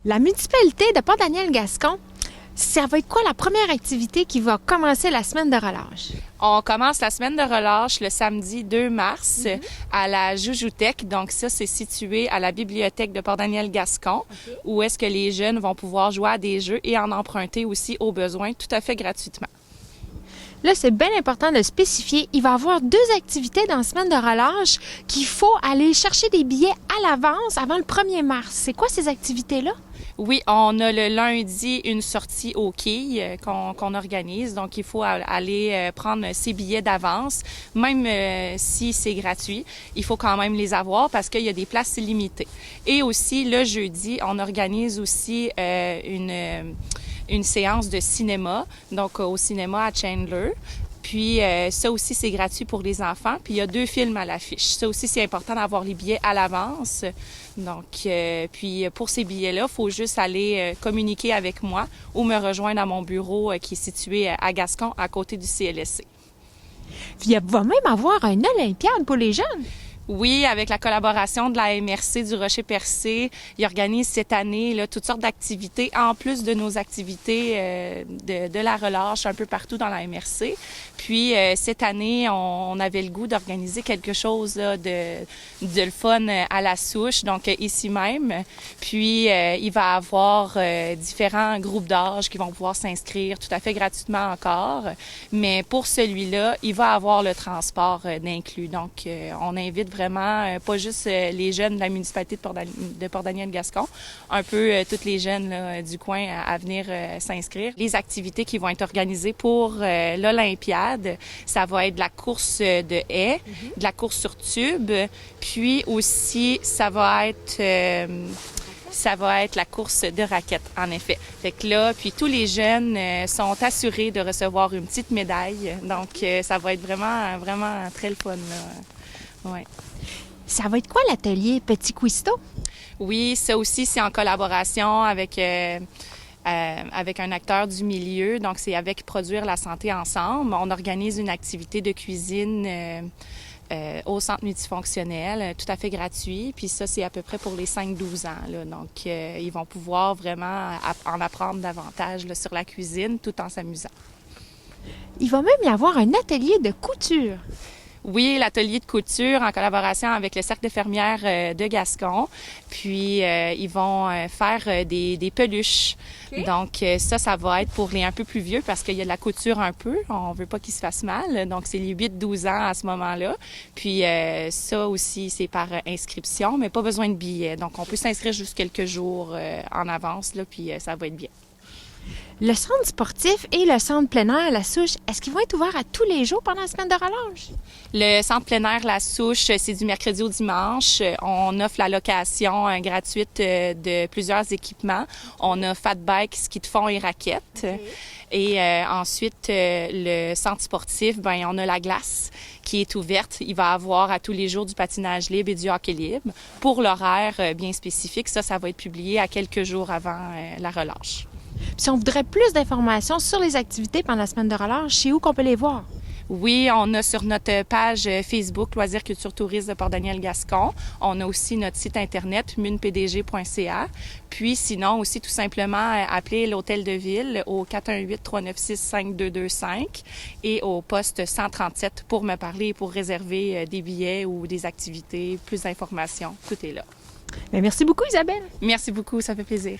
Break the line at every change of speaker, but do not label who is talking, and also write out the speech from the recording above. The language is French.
La municipalité de Port-Daniel-Gascon, ça va être quoi la première activité qui va commencer la semaine de relâche?
On commence la semaine de relâche le samedi 2 mars à la Joujoutech. Donc ça, c'est situé à la bibliothèque de Port-Daniel-Gascon, où est-ce que les jeunes vont pouvoir jouer à des jeux et en emprunter aussi au besoin, tout à fait gratuitement.
Là, c'est bien important de spécifier. Il va y avoir 2 activités dans la semaine de relâche qu'il faut aller chercher des billets à l'avance avant le 1er mars. C'est quoi ces activités-là?
Oui, on a le lundi une sortie aux quilles qu'on organise. Donc, il faut aller prendre ses billets d'avance. Même si c'est gratuit, il faut quand même les avoir parce qu'il y a des places limitées. Et aussi, le jeudi, on organise aussi une séance de cinéma, donc au cinéma à Chandler. Puis ça aussi, c'est gratuit pour les enfants. Puis il y a 2 films à l'affiche. Ça aussi, c'est important d'avoir les billets à l'avance. Donc, puis pour ces billets-là, il faut juste aller communiquer avec moi ou me rejoindre à mon bureau qui est situé à Gascon, à côté du CLSC.
Il va même avoir une Olympiade pour les jeunes.
Oui, avec la collaboration de la MRC du Rocher-Percé, ils organisent cette année là, toutes sortes d'activités, en plus de nos activités de la relâche un peu partout dans la MRC. Puis cette année, on avait le goût d'organiser quelque chose là, de le fun à la souche, donc ici même. Puis il va y avoir différents groupes d'âge qui vont pouvoir s'inscrire tout à fait gratuitement encore. Mais pour celui-là, il va avoir le transport d'inclus. Donc on invite vraiment pas juste les jeunes de la municipalité de Port-Daniel-Gascon, un peu tous les jeunes là, du coin à venir s'inscrire. Les activités qui vont être organisées pour l'Olympiade, ça va être de la course de haies, de la course sur tube, puis aussi ça va être la course de raquettes, en effet. Fait que là, puis tous les jeunes sont assurés de recevoir une petite médaille. Donc, ça va être vraiment, vraiment très le fun, là. Ouais.
Ça va être quoi l'atelier Petit Cuisto?
Oui, ça aussi, c'est en collaboration avec un acteur du milieu. Donc, c'est avec Produire la santé ensemble. On organise une activité de cuisine au centre multifonctionnel, tout à fait gratuit. Puis ça, c'est à peu près pour les 5-12 ans. Là. Donc, ils vont pouvoir vraiment en apprendre davantage là, sur la cuisine tout en s'amusant.
Il va même y avoir un atelier de couture.
Oui, l'atelier de couture en collaboration avec le Cercle de fermières de Gascon. Puis, ils vont faire des peluches. Okay. Donc, ça va être pour les un peu plus vieux parce qu'il y a de la couture un peu. On veut pas qu'ils se fassent mal. Donc, c'est les 8-12 ans à ce moment-là. Puis, ça aussi, c'est par inscription, mais pas besoin de billets. Donc, on peut s'inscrire juste quelques jours en avance, là, puis ça va être bien.
Le centre sportif et le centre plein air La Souche, est-ce qu'ils vont être ouverts à tous les jours pendant la semaine de relâche?
Le centre plein air La Souche, c'est du mercredi au dimanche. On offre la location gratuite de plusieurs équipements. On a fat bike, ski de fond et raquettes. Okay. Et ensuite, le centre sportif, ben on a la glace qui est ouverte. Il va avoir à tous les jours du patinage libre et du hockey libre. Pour l'horaire bien spécifique, ça va être publié à quelques jours avant la relâche.
Puis si on voudrait plus d'informations sur les activités pendant la semaine de relâche, c'est où qu'on peut les voir?
Oui, on a sur notre page Facebook Loisirs Culture Tourisme de Port-Daniel-Gascon. On a aussi notre site internet munpdg.ca. Puis sinon aussi tout simplement appeler l'hôtel de ville au 418-396-5225 et au poste 137 pour me parler et pour réserver des billets ou des activités, plus d'informations. Tout est là.
Bien, merci beaucoup Isabelle.
Merci beaucoup, ça fait plaisir.